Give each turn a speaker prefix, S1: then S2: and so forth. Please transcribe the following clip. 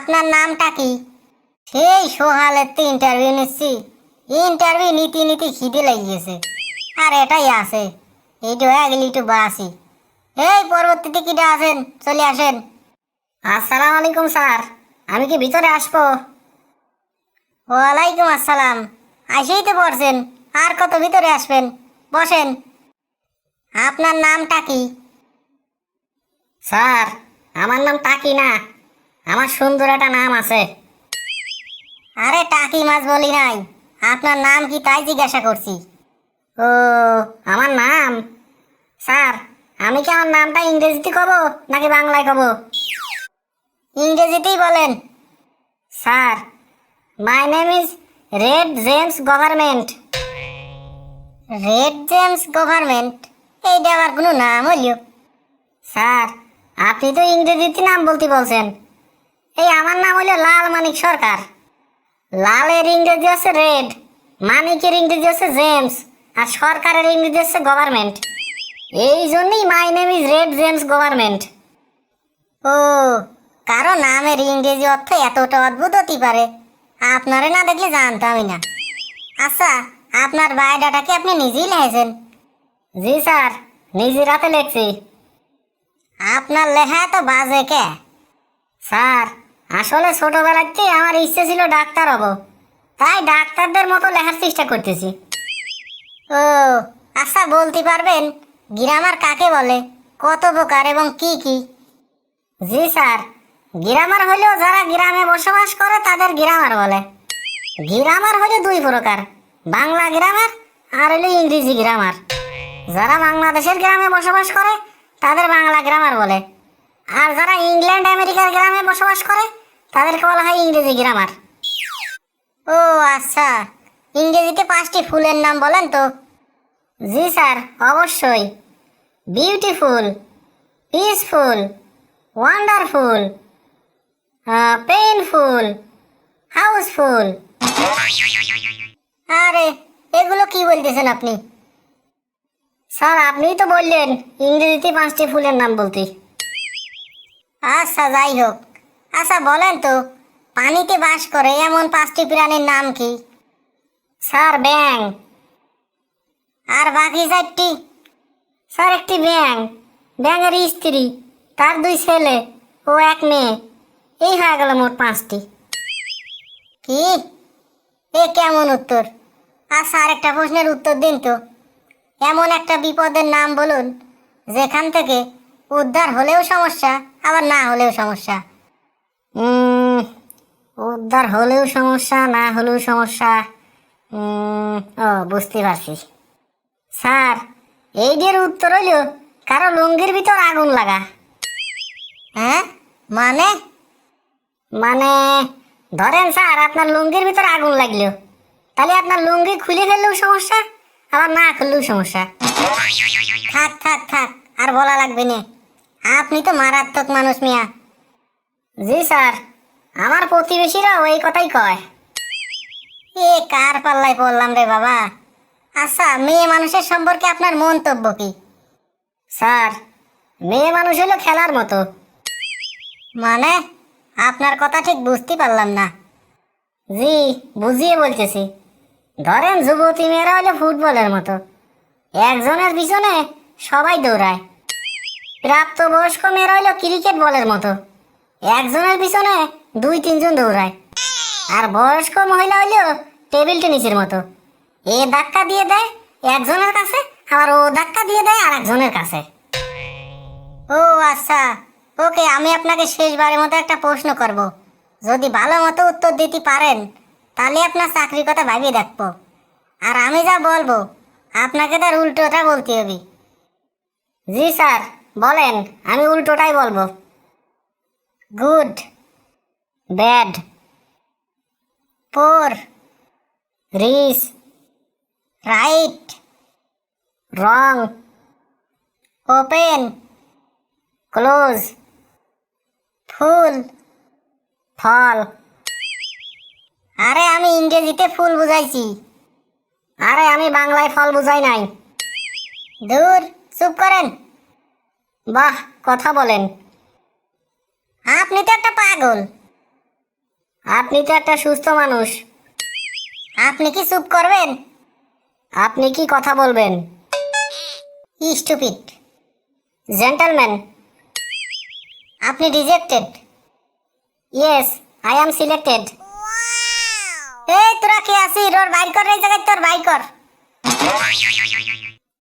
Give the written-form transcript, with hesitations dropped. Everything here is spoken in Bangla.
S1: আপনার নামটা কি? সেই সকালের তো ইন্টারভিউ নিচ্ছি। ইন্টারভিউ নীতি নীতি খিদে লেগেছে। আর এটাই আছে, এইটা হয়ে গেলে একটু বাসি। এই পরবর্তীতে কিটা আছেন, চলে আসেন। আসসালামু আলাইকুম স্যার, আমি কি ভিতরে আসবো? ওয়ালাইকুম আসসালাম। আসেই তো পড়ছেন, আর কত ভিতরে আসবেন? বসেন। আপনার নামটা কি? স্যার, আমার নাম টাকি না, আমার সুন্দর একটা নাম আছে। আরে টাকি মাছ বলি নাই, আপনার নাম কি তাই জিজ্ঞাসা করছি। ও, আমার নাম? স্যার, আমি কি আমার নামটা ইংরেজিতে কব নাকি বাংলায় কব? ইংরেজিতেই বলেন। Sir, my name is Red James government. Red James government? এইটা আবার কোনো নাম হইল? স্যার, আপনি তো ইংরেজিতে নাম বলতে বলছেন। এই আমার নাম হইল লাল মানিক সরকার। লালের ইংরেজি হচ্ছে রেড, মানিকের ইংরেজি হচ্ছে জেমস, আর সরকারের ইংরেজি হচ্ছে গভর্নমেন্ট। এই জন্যই my name is Red James government. ও, কারো নামের ইংরেজি অর্থ এতটা অদ্ভুত হতে পারে, আপনারে না দেখলে জানতামই না। আচ্ছা, আপনার বায়োডাটা কি আপনি নিজেই লিখেছেন? জি স্যার, নিজের হাতে লিখছি। আপনার লেখা তো বাজে কে? স্যার, আসলে ছোটবেলাতে আমার ইচ্ছে ছিল ডাক্তার হব, তাই ডাক্তারদের মতো লেখার চেষ্টা করতেছি। ও, আচ্ছা বলতে পারবেন গ্রামার কাকে বলে, কত প্রকার এবং কি কি? জি স্যার, গ্রামার হলো যারা গ্রামে বসবাস করে তাদের গ্রামার বলে। গ্রামার হলো দুই প্রকার, বাংলা গ্রামার আর হলো ইংরেজি গ্রামার। যারা বাংলাদেশের গ্রামে বসবাস করে তাদের বাংলা গ্রামার বলে, আর যারা ইংল্যান্ড আমেরিকার গ্রামে বসবাস করে তাদেরকে বলা হয় ইংরেজি গ্রামার। ও আচ্ছা, ইংরেজিতে 5টি ফুলের নাম বলেন তো। জি স্যার, অবশ্যই। Beautiful, peaceful, wonderful, painful, houseful. আরে, এগুলো কি বলতেছেন আপনি? স্যার, আপনিই তো বললেন ইংরেজিতে 5টি ফুলের নাম বলতে। আচ্ছা, যাই হোক। আচ্ছা বলেন তো, পানিতে বাস করে এমন 5টি প্রাণীর নাম কি? স্যার, ব্যাঙ। আর বাকি 4টি? স্যার, একটি ব্যাঙ, ব্যাঙের স্ত্রী, তার 2 ছেলে ও 1 মেয়ে, এই হয়ে গেল মোট 5টি। কি? এ কেমন উত্তর? আচ্ছা, আরেকটা প্রশ্নের উত্তর দিন তো। এমন একটা বিপদের নাম বলুন যেখান থেকে উদ্ধার হলেও সমস্যা, আবার না হলেও সমস্যা। উদ্ধার হলেও সমস্যা, না হলেও সমস্যা। ও, বুঝতে পারছি। স্যার, এইটার উত্তর হইল কারো লুঙ্গির ভিতর আগুন লাগা। হ্যাঁ, মানে? মানে ধরেন স্যার, আপনার লুঙ্গির ভিতর আগুন লাগলো, তাহলে আপনার লুঙ্গি খুলে ফেললেও সমস্যা, আবার না খুললেও সমস্যা। থাক থাক থাক, আর বলা লাগবে না। আপনি তো মারাত্মক মানুষ মিয়া। জি স্যার, আমার প্রতিবেশীরা ওই কথাই কয়। এ কার পাল্লায় পড়লাম রে বাবা। আচ্ছা, মেয়ে মানুষের সম্পর্কে আপনার মন্তব্য কি? স্যার, মেয়ে মানুষ হলো খেলার মতো। মানে, আপনার কথা ঠিক বুঝতে পারলাম না। জি, বুঝিয়ে বলতেছি। ধরেন যুবতী মেয়েরা হলো ফুটবলের মতো, একজনের পিছনে সবাই দৌড়ায়। প্রাপ্তবয়স্ক মেয়েরা হলো ক্রিকেট বলের মতো, একজনের পিছনে 2-3 জন দৌড়ায়। আর বয়স্ক মহিলা হইলেও টেবিল টেনিসের মতো, এ ধাক্কা দিয়ে দেয় একজনের কাছে, আবার ও ধাক্কা দিয়ে দেয় আর একজনের কাছে। ও আচ্ছা, ওকে, আমি আপনাকে শেষবারের মতো একটা প্রশ্ন করব। যদি ভালো মতো উত্তর দিতে পারেন তাহলে আপনার চাকরির কথা ভাবিয়ে দেখবো। আর আমি যা বলবো আপনাকে তার উল্টোটা বলতে হবে। জি স্যার, বলেন, আমি উল্টোটাই বলবো। গুড, ব্যাড, পোর, রিচ, রাইট, রং, ওপেন, ক্লোজ, ফুল, ফল। আরে, আমি ইংরেজিতে ফুল বুঝাইছি। আরে, আমি বাংলায় ফল বুঝাই নাই। দূর, চুপ করেন। বাহ, কথা বলেন। আপনি তো একটা পাগল। আপনি তো একটা সুস্থ মানুষ। আপনি কি চুপ করবেন? আপনি কি কথা বলবেন? স্টুপিড। জেন্টলম্যান, আপনি rejected. Yes, I am selected. এই তোরা কে আছিস? ওর বাইর কর, এই জায়গায় তোর বাইর কর।